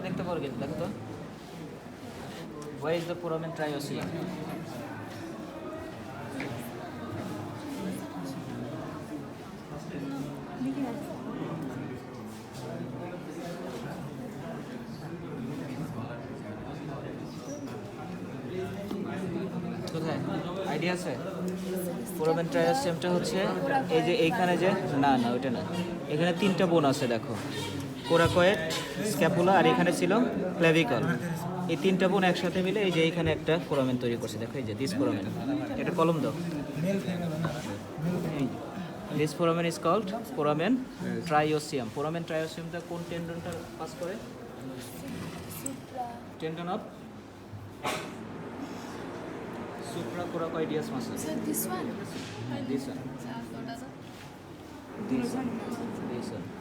ছবিটা দেখতে পারো কিন্তু দেখো তো where is the foramen triosteum কোথায় আইডিয়া আছে ফোরামেন ট্রায়াস্টিয়ামটা হচ্ছে এই যে এইখানে যে না না ওইটা না এখানে তিনটা বোন আছে দেখো কোরাকয়েড স্ক্যাপুলা আর এখানে ছিল ক্ল্যাভিকল এই তিনটা বোন একসাথে মিলে এই যে এইখানে একটা ফোরামেন তৈরি করছে দেখো এই যে দিস ফোরামেন এটা কলম দাও this foramen is called foramen triosseum foramen ট্রাইওসিয়ামটা কোন টেন্ডনটা পাস করে tendon of supracoracoideus muscle. So this one? This one. So after that? This one.